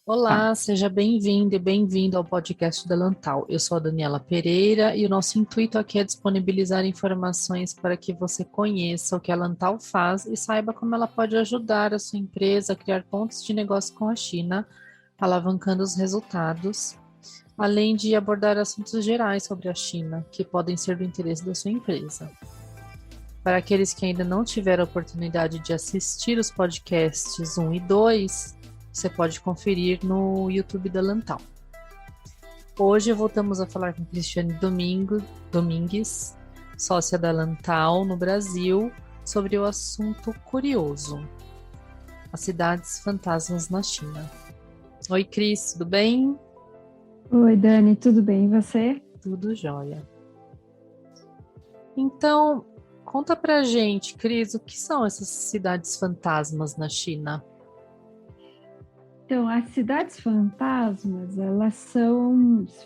Tá. Olá, seja bem-vindo e bem-vindo ao podcast da Lantal. Eu sou a Daniela Pereira e o nosso intuito aqui é disponibilizar informações para que você conheça o que a Lantal faz e saiba como ela pode ajudar a sua empresa a criar pontos de negócio com a China, alavancando os resultados, além de abordar assuntos gerais sobre a China, que podem ser do interesse da sua empresa. Para aqueles que ainda não tiveram a oportunidade de assistir os podcasts 1 e 2, você pode conferir no YouTube da Lantal. Hoje voltamos a falar com Cristiane Domingues, sócia da Lantal no Brasil, sobre o assunto curioso: as cidades fantasmas na China. Oi, Cris, tudo bem? Oi, Dani, tudo bem? E você? Tudo jóia. Então, conta pra gente, Cris, o que são essas cidades fantasmas na China? Então, as cidades fantasmas, elas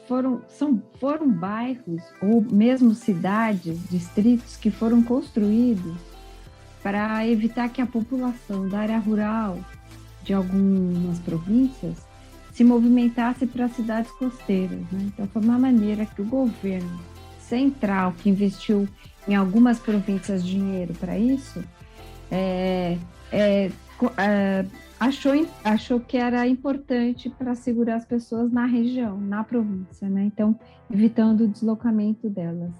foram bairros ou mesmo cidades, distritos que foram construídos para evitar que a população da área rural de algumas províncias se movimentasse para as cidades costeiras, né? Então, foi uma maneira que o governo central, que investiu em algumas províncias dinheiro para isso, é, é, achou que era importante para segurar as pessoas na região, na província, né? Então, evitando o deslocamento delas.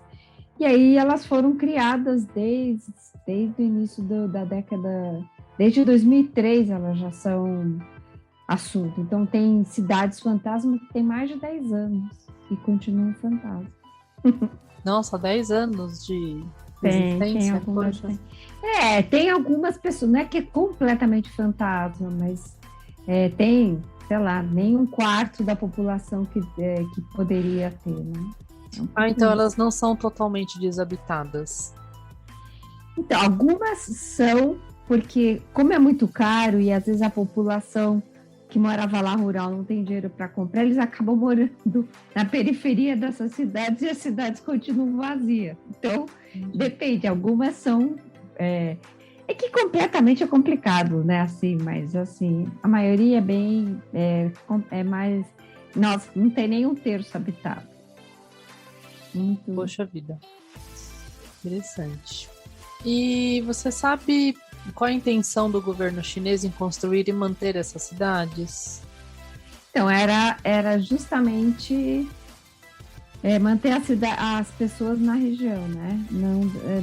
E aí elas foram criadas desde o início da década, desde 2003 elas já são assunto. Então, tem cidades fantasma que tem mais de 10 anos e continuam fantasma. Nossa, 10 anos de Tem existência? algumas. Poxa. Tem algumas pessoas, não é que é completamente fantasma, mas tem, sei lá, nem um quarto da população que poderia ter, né? Então elas não são totalmente desabitadas. Então, algumas são, porque como é muito caro e às vezes a população que morava lá rural não tem dinheiro para comprar, eles acabam morando na periferia dessas cidades e as cidades continuam vazias. Então, depende, algumas são. Que completamente é complicado, né? Assim, mas assim, a maioria é bem. É mais. Nossa, não tem nem um terço habitado. Muito. Poxa vida. Interessante. E você sabe qual a intenção do governo chinês em construir e manter essas cidades? Então, era justamente manter as pessoas na região, né?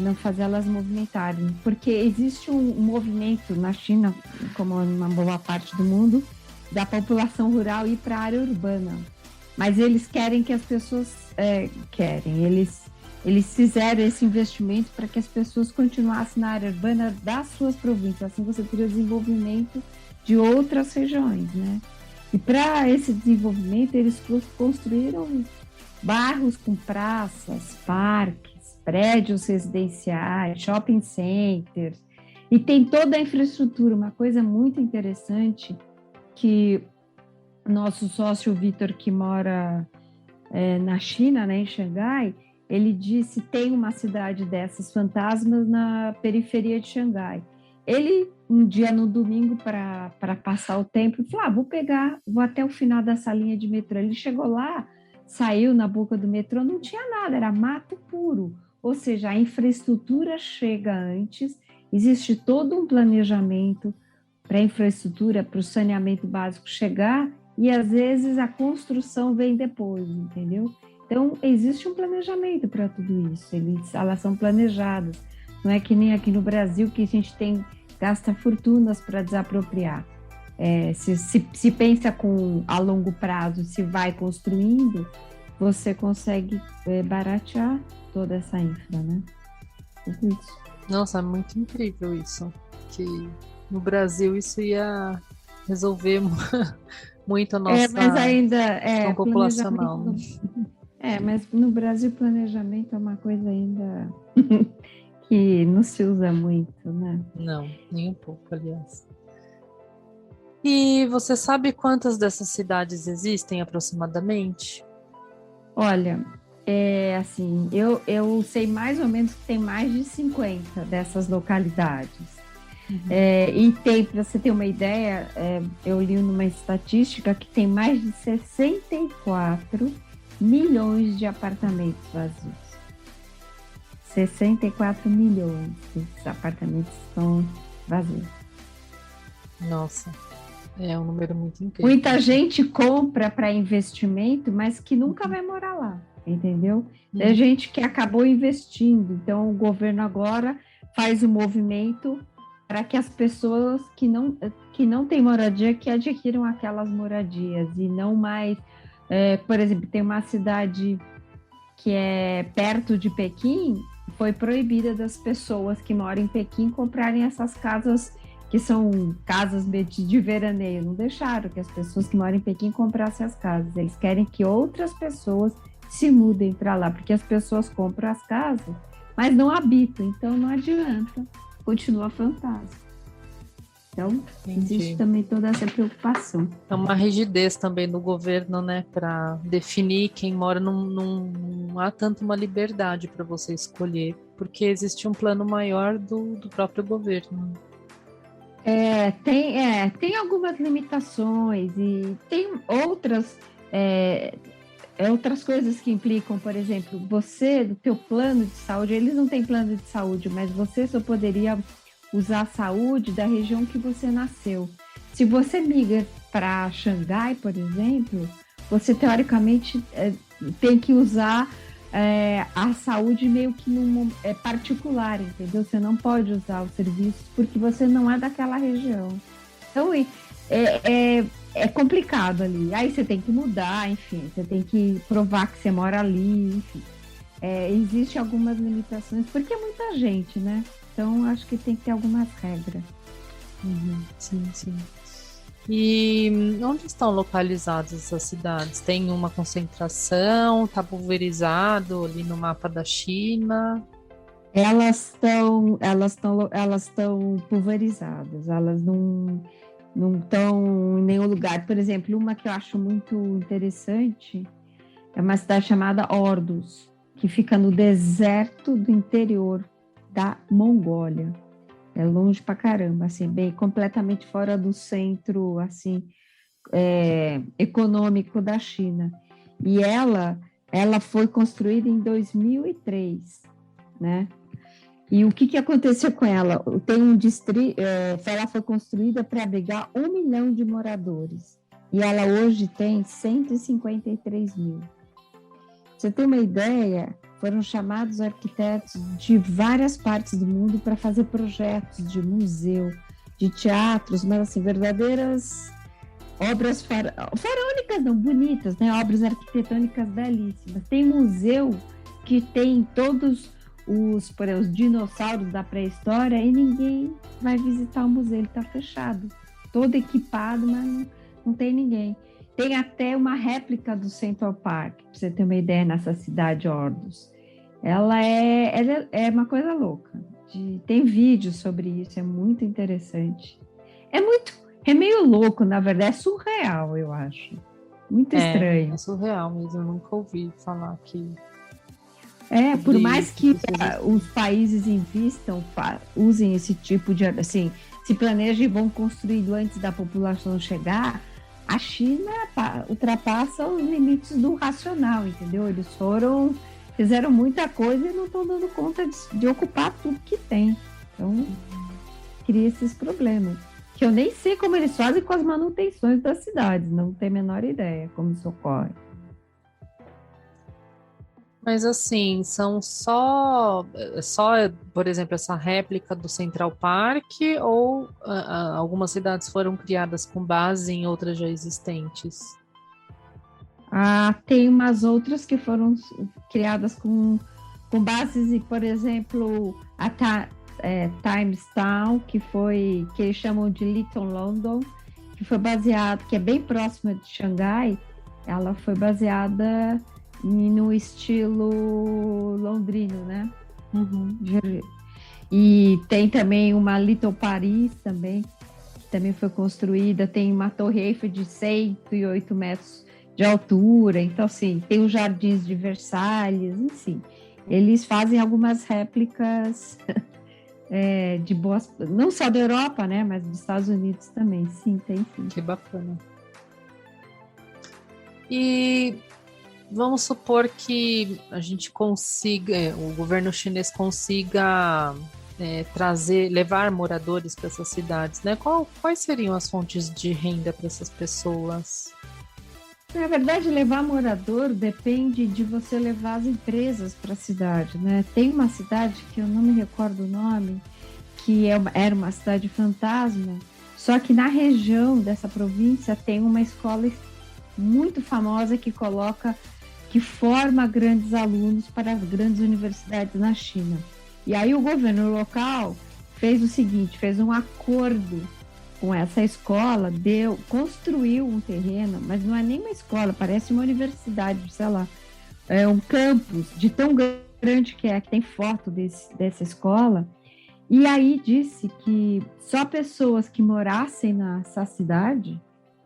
Não fazer elas movimentarem. Porque existe um movimento na China, como uma boa parte do mundo, da população rural ir para a área urbana. Mas eles querem que as pessoas eles fizeram esse investimento para que as pessoas continuassem na área urbana das suas províncias. Assim você teria o desenvolvimento de outras regiões, né? E para esse desenvolvimento, eles construíram bairros com praças, parques, prédios residenciais, shopping centers, e tem toda a infraestrutura. Uma coisa muito interessante que nosso sócio Vitor, que mora na China, né, em Xangai, ele disse que tem uma cidade dessas fantasmas na periferia de Xangai. Ele, um dia no domingo, para passar o tempo, falou: vou até o final dessa linha de metrô. Ele chegou lá, saiu na boca do metrô, não tinha nada, era mato puro. Ou seja, a infraestrutura chega antes, existe todo um planejamento para a infraestrutura, para o saneamento básico chegar, e às vezes a construção vem depois, entendeu? Então, existe um planejamento para tudo isso, elas são planejadas. Não é que nem aqui no Brasil que a gente gasta fortunas para desapropriar. Se pensa a longo prazo, se vai construindo, você consegue baratear toda essa infra, né? Tudo isso. Nossa, é muito incrível isso. Que no Brasil isso ia resolver muito a nossa Mas ainda questão populacional. mas no Brasil planejamento é uma coisa ainda que não se usa muito, né? Não, nem um pouco, aliás. E você sabe quantas dessas cidades existem aproximadamente? Olha, eu sei mais ou menos que tem mais de 50 dessas localidades. E tem, para você ter uma ideia, eu li numa estatística que tem mais de 64 milhões de apartamentos vazios. 64 milhões de apartamentos estão vazios. Nossa, é um número muito incrível. Muita gente compra para investimento, mas que nunca vai morar lá, entendeu? Tem gente que acabou investindo, então o governo agora faz o movimento para que as pessoas que não têm moradia, que adquiram aquelas moradias e não mais... por exemplo, tem uma cidade que é perto de Pequim, foi proibida das pessoas que moram em Pequim comprarem essas casas, que são casas de veraneio. Não deixaram que as pessoas que moram em Pequim comprassem as casas. Eles querem que outras pessoas se mudem para lá, porque as pessoas compram as casas, mas não habitam, então não adianta, continua fantasma. Então, existe também toda essa preocupação. É uma rigidez também do governo, né, para definir quem mora, não há tanto uma liberdade para você escolher, porque existe um plano maior do próprio governo. Tem algumas limitações e tem outras coisas que implicam, por exemplo, você, do teu plano de saúde, eles não têm plano de saúde, mas você só poderia usar a saúde da região que você nasceu. Se você migra para Xangai, por exemplo, você teoricamente tem que usar a saúde meio que particular, entendeu? Você não pode usar os serviços porque você não é daquela região. Então, é complicado ali. Aí você tem que mudar, enfim, você tem que provar que você mora ali, enfim. Existem algumas limitações, porque é muita gente, né? Então, acho que tem que ter algumas regras. Sim, sim. E onde estão localizadas essas cidades? Tem uma concentração? Está pulverizado ali no mapa da China? Elas estão pulverizadas. Elas não estão em nenhum lugar. Por exemplo, uma que eu acho muito interessante é uma cidade chamada Ordos, que fica no deserto do interior da Mongólia. É longe pra caramba, assim, bem completamente fora do centro, assim, econômico da China. E ela foi construída em 2003, né? E o que aconteceu com ela? Tem um distrito, ela foi construída para abrigar 1 milhão de moradores. E ela hoje tem 153 mil. Pra você ter uma ideia, foram chamados arquitetos de várias partes do mundo para fazer projetos de museu, de teatros, mas assim, verdadeiras obras faraônicas, não, bonitas, né? Obras arquitetônicas belíssimas. Tem museu que tem todos os dinossauros da pré-história e ninguém vai visitar o museu, ele está fechado, todo equipado, mas não tem ninguém. Tem até uma réplica do Central Park, para você ter uma ideia, nessa cidade Ordos. Ela é uma coisa louca. Tem vídeos sobre isso, é muito interessante. É meio louco, na verdade, é surreal, eu acho. Muito estranho. É surreal mesmo, eu nunca ouvi falar que... por mais que os países invistam, usem esse tipo de... Assim, se planejem e vão construindo antes da população chegar, a China ultrapassa os limites do racional, entendeu? Eles fizeram muita coisa e não estão dando conta de ocupar tudo que tem. Então, cria esses problemas. Que eu nem sei como eles fazem com as manutenções das cidades, não tenho a menor ideia como isso ocorre. Mas assim, são só, por exemplo, essa réplica do Central Park ou algumas cidades foram criadas com base em outras já existentes? Tem umas outras que foram criadas com bases, por exemplo, a Times Town, que eles chamam de Little London, que foi baseado, que é bem próxima de Xangai, ela foi baseada no estilo londrino, né? E tem também uma Little Paris também, que também foi construída, tem uma Torre Eiffel de 108 metros de altura, então assim, tem os Jardins de Versalhes, enfim, eles fazem algumas réplicas de boas, não só da Europa, né, mas dos Estados Unidos também. Sim, tem sim. Que bacana. E vamos supor que a gente consiga, o governo chinês consiga levar moradores para essas cidades, né? Quais seriam as fontes de renda para essas pessoas? Na verdade, levar morador depende de você levar as empresas para a cidade, né? Tem uma cidade que eu não me recordo o nome, que era uma cidade fantasma, só que na região dessa província tem uma escola muito famosa que forma grandes alunos para as grandes universidades na China. E aí o governo local fez o seguinte, fez um acordo com essa escola, construiu um terreno, mas não é nem uma escola, parece uma universidade, sei lá, é um campus de tão grande que tem foto dessa escola, e aí disse que só pessoas que morassem nessa cidade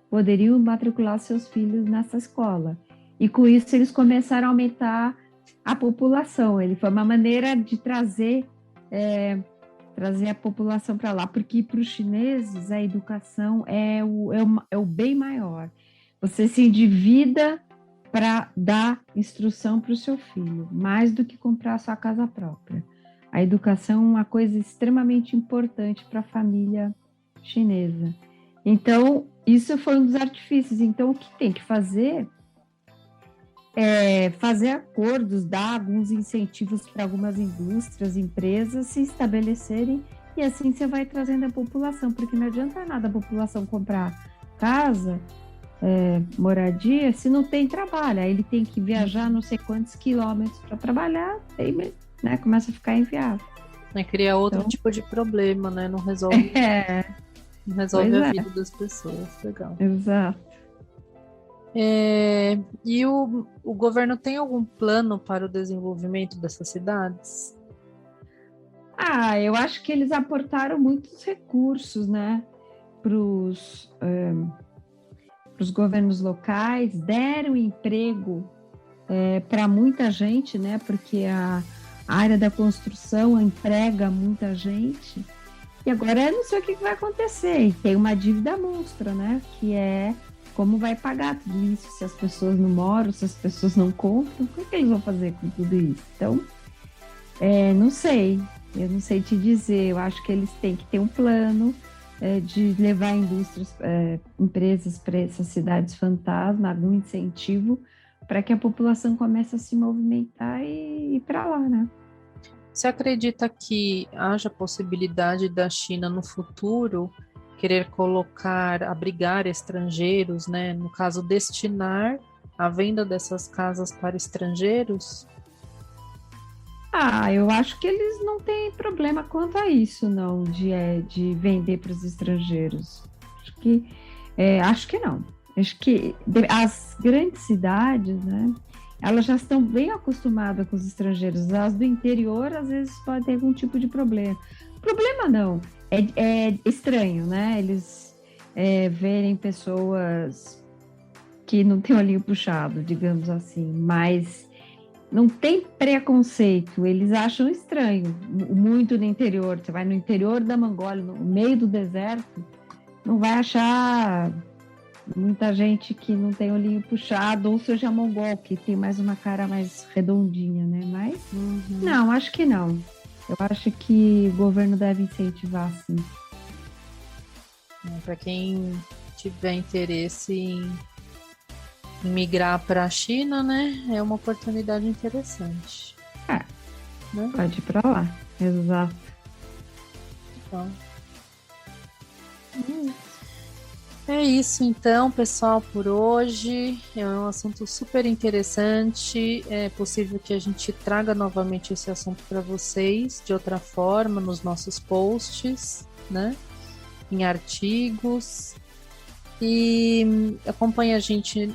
poderiam matricular seus filhos nessa escola. E com isso eles começaram a aumentar a população. Ele foi uma maneira de trazer a população para lá, porque para os chineses a educação é o bem maior. Você se endivida para dar instrução para o seu filho, mais do que comprar a sua casa própria. A educação é uma coisa extremamente importante para a família chinesa. Então, isso foi um dos artifícios. Então, o que tem que fazer fazer acordos, dar alguns incentivos para algumas indústrias, empresas se estabelecerem, e assim você vai trazendo a população, porque não adianta nada a população comprar casa, moradia, se não tem trabalho. Aí ele tem que viajar não sei quantos quilômetros para trabalhar, aí, né, começa a ficar inviável. Cria outro tipo de problema, né? Não resolve, não resolve a vida das pessoas. Legal. Exato. E o governo tem algum plano para o desenvolvimento dessas cidades? Eu acho que eles aportaram muitos recursos, né, para os governos locais, deram emprego para muita gente, né, porque a área da construção emprega muita gente. E agora eu não sei o que vai acontecer. E tem uma dívida monstra, né, que é como vai pagar tudo isso se as pessoas não moram, se as pessoas não compram, o que eles vão fazer com tudo isso? Então, não sei, eu não sei te dizer, eu acho que eles têm que ter um plano de levar indústrias, empresas para essas cidades fantasma, algum incentivo para que a população comece a se movimentar e ir para lá, né? Você acredita que haja possibilidade da China no futuro querer abrigar estrangeiros, né? No caso, destinar a venda dessas casas para estrangeiros? Eu acho que eles não têm problema quanto a isso, não, de vender para os estrangeiros. Acho que não. Acho que as grandes cidades, né, elas já estão bem acostumadas com os estrangeiros. As do interior, às vezes, podem ter algum tipo de problema. Problema não, é estranho, né? Eles verem pessoas que não têm olhinho puxado, digamos assim, mas não tem preconceito, eles acham estranho, muito no interior. Você vai no interior da Mongólia, no meio do deserto, não vai achar muita gente que não tem olhinho puxado, ou seja mongol, que tem mais uma cara mais redondinha, né? Mas não, acho que não. Eu acho que o governo deve incentivar, sim. Para quem tiver interesse em migrar para a China, né? É uma oportunidade interessante. Né? Pode ir para lá, exato. Então, é isso então, pessoal, por hoje. É um assunto super interessante. É possível que a gente traga novamente esse assunto para vocês de outra forma, nos nossos posts, né? Em artigos. E acompanhe a gente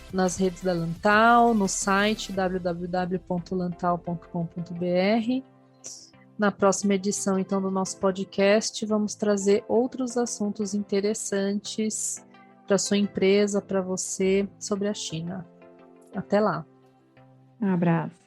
nas redes da Lantal, no site www.lantal.com.br. Na próxima edição, então, do nosso podcast, vamos trazer outros assuntos interessantes para sua empresa, para você, sobre a China. Até lá. Um abraço.